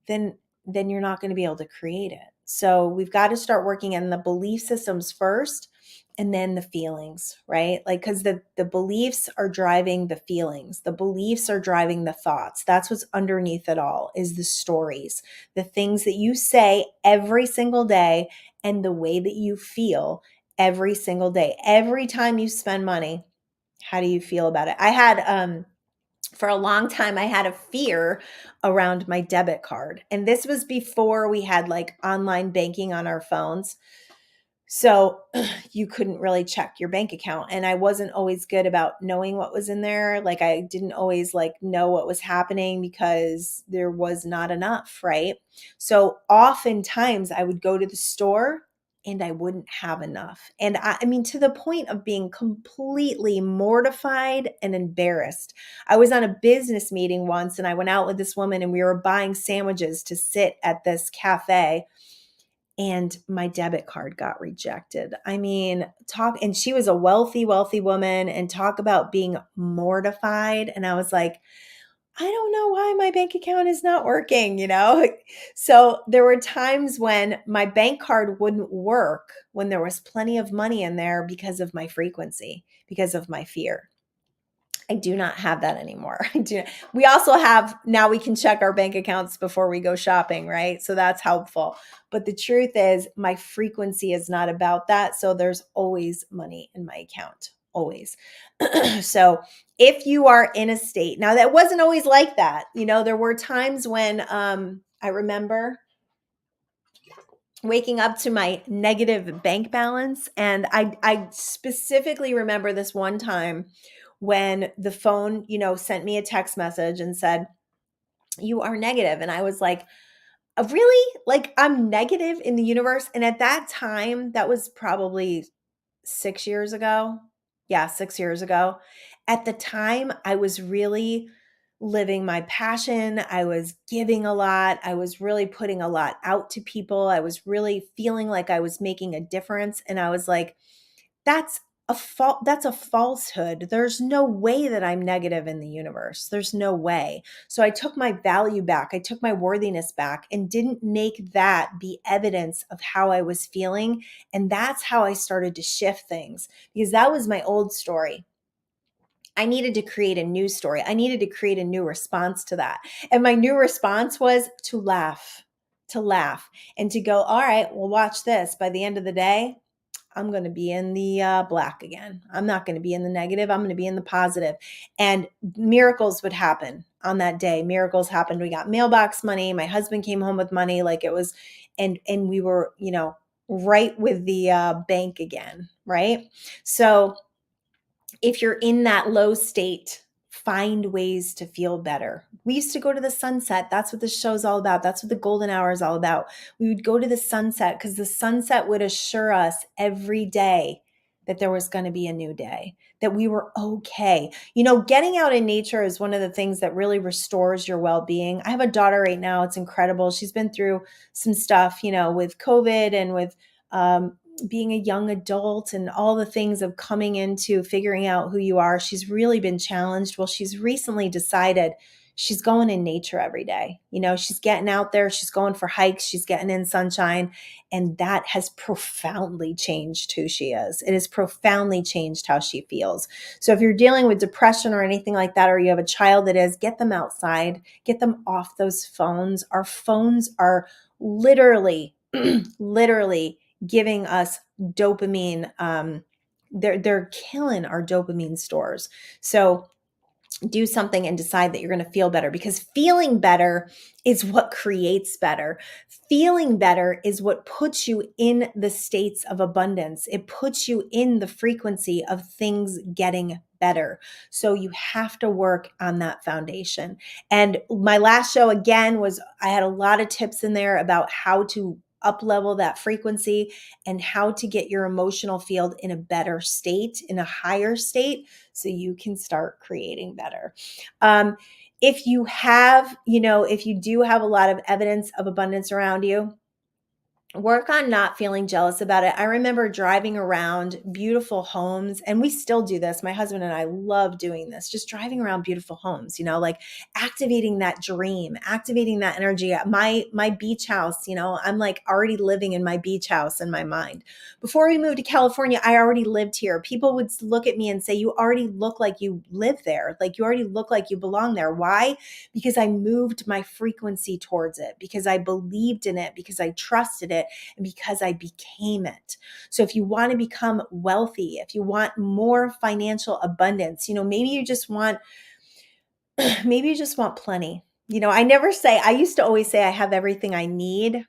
then you're not going to be able to create it. So we've got to start working on the belief systems first and then the feelings, right? Like, because the beliefs are driving the feelings. The beliefs are driving the thoughts. That's what's underneath it all, is the stories, the things that you say every single day and the way that you feel every single day. Every time you spend money, how do you feel about it? I had, for a long time, I had a fear around my debit card. And this was before we had like online banking on our phones. So you couldn't really check your bank account. And I wasn't always good about knowing what was in there. Like, I didn't always like know what was happening because there was not enough, right? So oftentimes I would go to the store and I wouldn't have enough. And I mean, to the point of being completely mortified and embarrassed. I was on a business meeting once and I went out with this woman and we were buying sandwiches to sit at this cafe, and my debit card got rejected. I mean, and she was a wealthy, wealthy woman, and talk about being mortified. And I was like, I don't know why my bank account is not working. So there were times when my bank card wouldn't work when there was plenty of money in there because of my frequency, because of my fear. I do not have that anymore. We also have, now we can check our bank accounts before we go shopping, right? So that's helpful. But the truth is, my frequency is not about that. So there's always money in my account, always. So if you are in a state, now that wasn't always like that. There were times when I remember waking up to my negative bank balance. And I specifically remember this one time when the phone, sent me a text message and said, you are negative. And I was like, really? Like, I'm negative in the universe? And at that time, that was probably 6 years ago. Yeah, 6 years ago. At the time, I was really living my passion. I was giving a lot. I was really putting a lot out to people. I was really feeling like I was making a difference. And I was like, that's that's a falsehood. There's no way that I'm negative in the universe. There's no way. So I took my value back. I took my worthiness back and didn't make that be evidence of how I was feeling. And that's how I started to shift things, because that was my old story. I needed to create a new story. I needed to create a new response to that. And my new response was to laugh and to go, all right, well, watch this. By the end of the day, I'm going to be in the black again. I'm not going to be in the negative. I'm going to be in the positive. And miracles would happen on that day. Miracles happened. We got mailbox money. My husband came home with money. Like, it was, and we were, right with the bank again. Right. So if you're in that low state, find ways to feel better. We used to go to the sunset. That's what this show's all about. That's what the golden hour is all about. We would go to the sunset because the sunset would assure us every day that there was going to be a new day, that we were okay. Getting out in nature is one of the things that really restores your well-being. I have a daughter right now. It's incredible. She's been through some stuff, with COVID and with being a young adult and all the things of coming into figuring out who you are. She's really been challenged. Well, she's recently decided she's going in nature every day. She's getting out there, she's going for hikes, she's getting in sunshine. And that has profoundly changed who she is. It has profoundly changed how she feels. So if you're dealing with depression or anything like that, or you have a child that is, get them outside, get them off those phones. Our phones are literally, literally giving us dopamine. They're killing our dopamine stores. So do something and decide that you're going to feel better, because feeling better is what creates better. Feeling better is what puts you in the states of abundance. It puts you in the frequency of things getting better. So you have to work on that foundation. And my last show, again, I had a lot of tips in there about how to up level that frequency and how to get your emotional field in a better state, in a higher state, so you can start creating better. If you have, if you do have a lot of evidence of abundance around you, work on not feeling jealous about it. I remember driving around beautiful homes, and we still do this. My husband and I love doing this, just driving around beautiful homes, like activating that dream, activating that energy. My beach house, I'm like already living in my beach house in my mind. Before we moved to California, I already lived here. People would look at me and say, "You already look like you live there. Like you already look like you belong there." Why? Because I moved my frequency towards it, because I believed in it, because I trusted it, and because I became it. So if you want to become wealthy, if you want more financial abundance, maybe you just want plenty. I used to always say I have everything I need.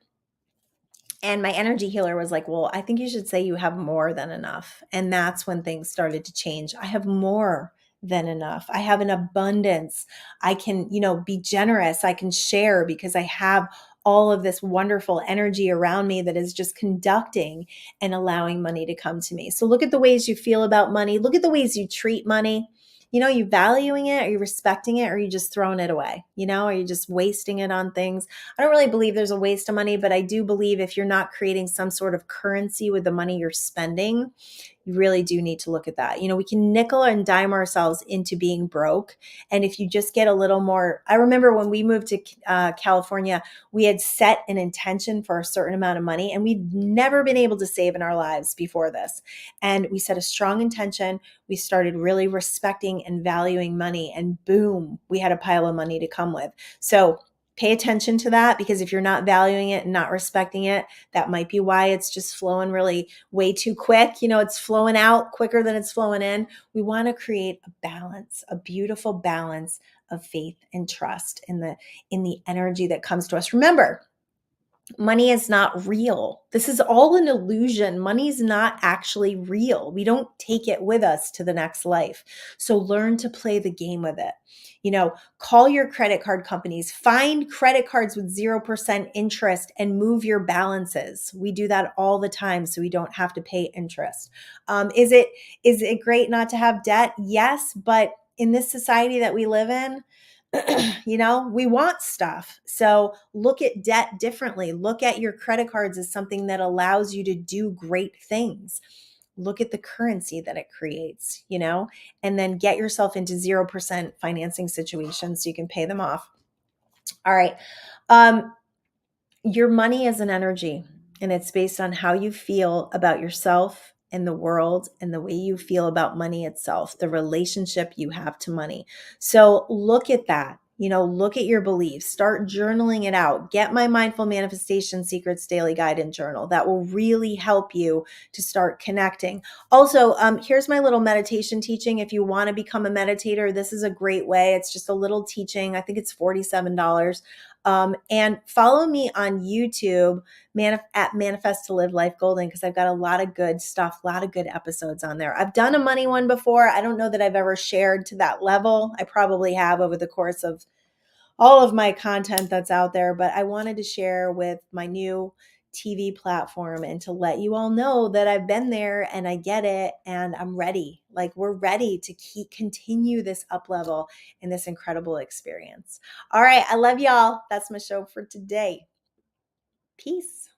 And my energy healer was like, "Well, I think you should say you have more than enough." And that's when things started to change. I have more than enough. I have an abundance. I can, be generous. I can share because I have all of this wonderful energy around me that is just conducting and allowing money to come to me. So look at the ways you feel about money. Look at the ways you treat money. You valuing it? Are you respecting it? Or are you just throwing it away? Are you just wasting it on things? I don't really believe there's a waste of money, but I do believe if you're not creating some sort of currency with the money you're spending, you really do need to look at that. We can nickel and dime ourselves into being broke. And if you just get a little more, I remember when we moved to California, we had set an intention for a certain amount of money, and we'd never been able to save in our lives before this. And we set a strong intention. We started really respecting and valuing money, and boom, we had a pile of money to come with. So pay attention to that, because if you're not valuing it and not respecting it, that might be why it's just flowing really way too quick. It's flowing out quicker than it's flowing in. We want to create a balance, a beautiful balance of faith and trust in the energy that comes to us. Remember, money is not real. This is all an illusion. Money is not actually real. We don't take it with us to the next life. So learn to play the game with it. Call your credit card companies, find credit cards with 0% interest and move your balances. We do that all the time so we don't have to pay interest. Is it great not to have debt? Yes, but in this society that we live in, we want stuff. So look at debt differently. Look at your credit cards as something that allows you to do great things. Look at the currency that it creates, and then get yourself into 0% financing situations so you can pay them off. All right. Your money is an energy, and it's based on how you feel about yourself and the world and the way you feel about money itself, the relationship you have to money. So look at that. Look at your beliefs, start journaling it out. Get my Mindful Manifestation Secrets Daily Guide and Journal. That will really help you to start connecting. Also, here's my little meditation teaching. If you want to become a meditator, this is a great way. It's just a little teaching. I think it's $47. And follow me on YouTube at Manifest to Live Life Goldyn, because I've got a lot of good stuff, a lot of good episodes on there. I've done a money one before. I don't know that I've ever shared to that level. I probably have over the course of all of my content that's out there, but I wanted to share with my new TV platform and to let you all know that I've been there and I get it and I'm ready. Like we're ready to continue this up level and this incredible experience. All right. I love y'all. That's my show for today. Peace.